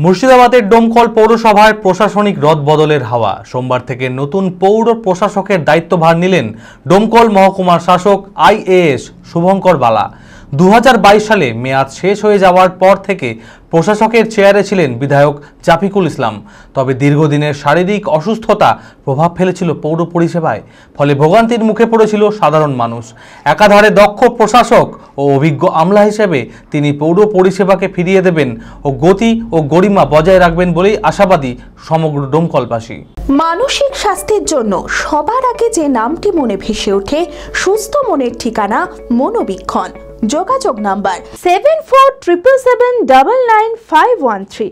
মুর্শিদাবাদের ডোমকল পৌরসভায় প্রশাসনিক রদবদলের হাওয়া। সোমবার থেকে নতুন পৌর প্রশাসকের দায়িত্বভার নিলেন ডোমকল মহকুমার শাসক আইএএস শুভঙ্কর বালা। 2022 সালে মেয়াদ শেষ হয়ে যাওয়ার পর থেকে প্রশাসকের চেয়ারে ছিলেন বিধায়ক জাফিকুল ইসলাম। তবে দীর্ঘদিনের শারীরিক অসুস্থতা প্রভাব ফেলেছিল পৌর পরিষেবায়, ফলে ভোগান্তির মুখে পড়েছিল সাধারণ মানুষ। একাধারে দক্ষ প্রশাসক ও অভিজ্ঞ আমলা হিসেবে তিনি পৌর পরিষেবাকে ফিরিয়ে দেবেন ও গতি ও গরিমা বজায় রাখবেন বলেই আশাবাদী সমগ্র ডোমকলবাসী। মানসিক স্বাস্থ্যের জন্য সবার আগে যে নামটি মনে ভেসে ওঠে, সুস্থ মনের ঠিকানা মনোবীক্ষণ। যোগাযোগ নাম্বার 7477799513।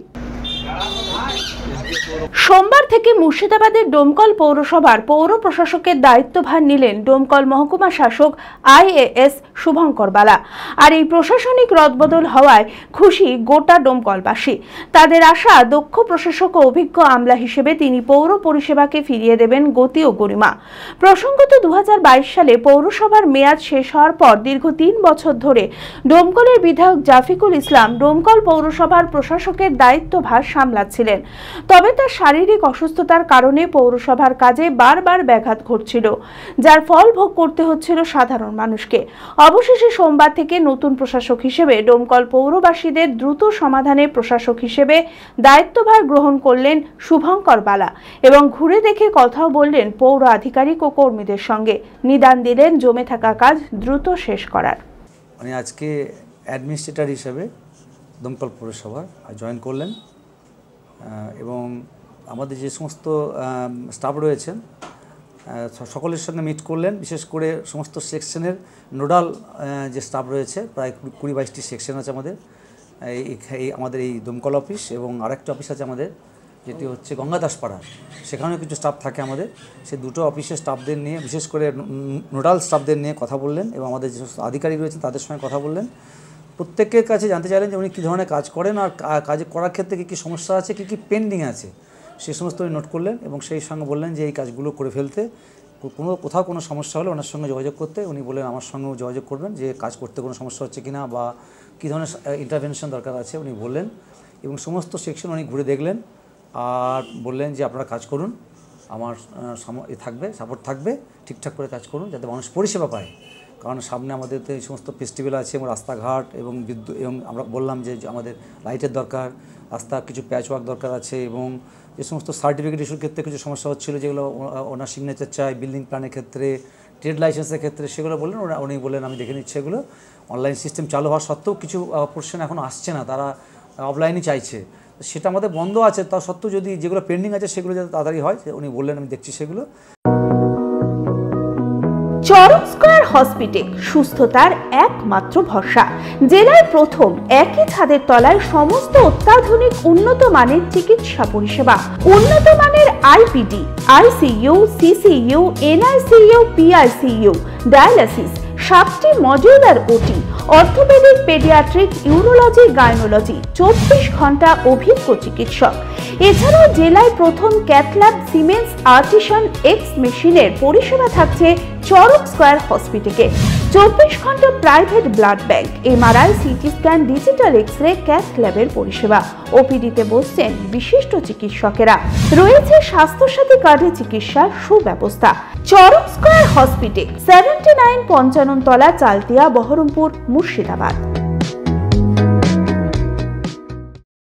সোমবার থেকে মুর্শিদাবাদের ডোমকল পৌরসভার পৌর প্রশাসকের দায়িত্বভার নিলেন ডোমকল মহকুমা শাসক আইএএস শুভঙ্কর বালা। আর এই প্রশাসনিক রদবদল হওয়ায় খুশি গোটা ডোমকলবাসী। তাদের আশা, দক্ষ প্রশাসক ও অভিজ্ঞ আমলা হিসেবে তিনি পৌর পরিষেবাকে ফিরিয়ে দেবেন গতি ও গরিমা। প্রসঙ্গত 2022 সালে পৌরসভার মেয়াদ শেষ হওয়ার পর দীর্ঘ 3 বছর ধরে ডোমকলের বিধায়ক জাফিকুল ইসলাম ডোমকল পৌরসভার প্রশাসকের দায়িত্বভার সামলাচ্ছিলেন। তবে তার শারীরিক অসুস্থতার কারণে পৌরসভার কাজে বারবার ব্যাঘাত ঘটছিল, যার ফল ভোগ করতে হচ্ছিল সাধারণ মানুষকে। অবশেষে সোমবার থেকে নতুন প্রশাসক হিসেবে ডোমকল পৌরবাসীদের দ্রুত সমাধানে প্রশাসক হিসেবে দায়িত্বভার গ্রহণ করলেন শুভঙ্কর বালা এবং ঘুরে দেখে কথাও বললেন পৌর আধিকারিক ও কর্মীদের সঙ্গে। নিদান দিলেন জমে থাকা কাজ দ্রুত শেষ করার। উনি আজকে অ্যাডমিনিস্ট্রেটর হিসেবে ডোমকল পৌরসভার জয়েন করলেন এবং আমাদের যে সমস্ত স্টাফ রয়েছেন সকলের সঙ্গে মিট করলেন। বিশেষ করে সমস্ত সেকশনের নোডাল যে স্টাফ রয়েছে, প্রায় 20-22টি সেকশন আছে আমাদের আমাদের এই ডোমকল অফিস, এবং আরেকটা অফিস আছে আমাদের যেটি হচ্ছে গঙ্গাদাসপাড়া, সেখানেও কিছু স্টাফ থাকে আমাদের। সেই দুটো অফিসের স্টাফদের নিয়ে, বিশেষ করে নোডাল স্টাফদের নিয়ে কথা বললেন এবং আমাদের যে সমস্ত আধিকারিক রয়েছেন তাদের সঙ্গে কথা বললেন। প্রত্যেকের কাছে জানতে চাইলেন যে উনি কী ধরনের কাজ করেন আর কাজ করার ক্ষেত্রে কী কী সমস্যা আছে, কী কী পেন্ডিং আছে, সেই সমস্ত উনি নোট করলেন এবং সেই সঙ্গে বললেন যে এই কাজগুলো করে ফেলতে, কোথাও কোনো সমস্যা হলে ওনার সঙ্গে যোগাযোগ করতে। উনি বললেন আমার সঙ্গেও যোগাযোগ করবেন যে কাজ করতে কোনো সমস্যা হচ্ছে কিনা বা কী ধরনের ইন্টারভেনশন দরকার আছে উনি বললেন। এবং সমস্ত সেকশন উনি ঘুরে দেখলেন আর বললেন যে আপনারা কাজ করুন, আমার সাপোর্ট থাকবে, ঠিকঠাক করে কাজ করুন যাতে মানুষ পরিষেবা পায়। কারণ সামনে আমাদের তো এই সমস্ত ফেস্টিভ্যাল আছে এবং রাস্তাঘাট এবং বিদ্যুৎ, এবং আমরা বললাম যে আমাদের লাইটের দরকার, রাস্তা কিছু প্যাচওয়ার্ক দরকার আছে, এবং যে সমস্ত সার্টিফিকেট ইস্যুর ক্ষেত্রে কিছু সমস্যা হচ্ছিলো যেগুলো ওনার সিগনেচার চাই, বিল্ডিং প্ল্যানের ক্ষেত্রে, ট্রেড লাইসেন্সের ক্ষেত্রে, সেগুলো বললেন। উনি বললেন আমি দেখে নিচ্ছি এগুলো। অনলাইন সিস্টেম চালু হওয়া সত্ত্বেও কিছু পোর্শন এখন আসছে না, তারা অফলাইনই চাইছে, সেটা আমাদের বন্ধ আছে। তা সত্ত্বেও যদি যেগুলো পেন্ডিং আছে সেগুলো যাতে তাড়াতাড়ি হয়, উনি বললেন আমি দেখছি সেগুলো। চরক স্কয়ার হসপিটাল সুস্থতার একমাত্র ভরসা। জেলায় প্রথম একই ছাদের তলায় সমস্ত অত্যাধুনিক উন্নত মানের চিকিৎসা পরিষেবা, উন্নত মানের IPD, ICU, CCU, NICU, PICU, dialysis, 7টি modular OT, orthopaedic, paediatric, urology, gynaecology, 24 ঘন্টা অভিজ্ঞ চিকিৎসক। এছাড়াও জেলায় প্রথম ক্যাথল্যাব, সিমেন্স, আর্টিসান এক্স মেশিনের পরিষেবা থাকছে চরক স্কয়ার হসপিটালে। 24 ঘন্টা private blood bank, MRI, CT scan, digital X-ray, ক্যাথল্যাবের পরিষেবা। ওপিডিতে বসছেন বিশিষ্ট চিকিৎসকেরা। রয়েছে স্বাস্থ্যসাথী কার্ডে চিকিৎসার সুব্যবস্থা। চরক স্কয়ার হসপিটাল, 79 পঞ্চানন তলা, চালতিয়া, বহরমপুর, মুর্শিদাবাদ।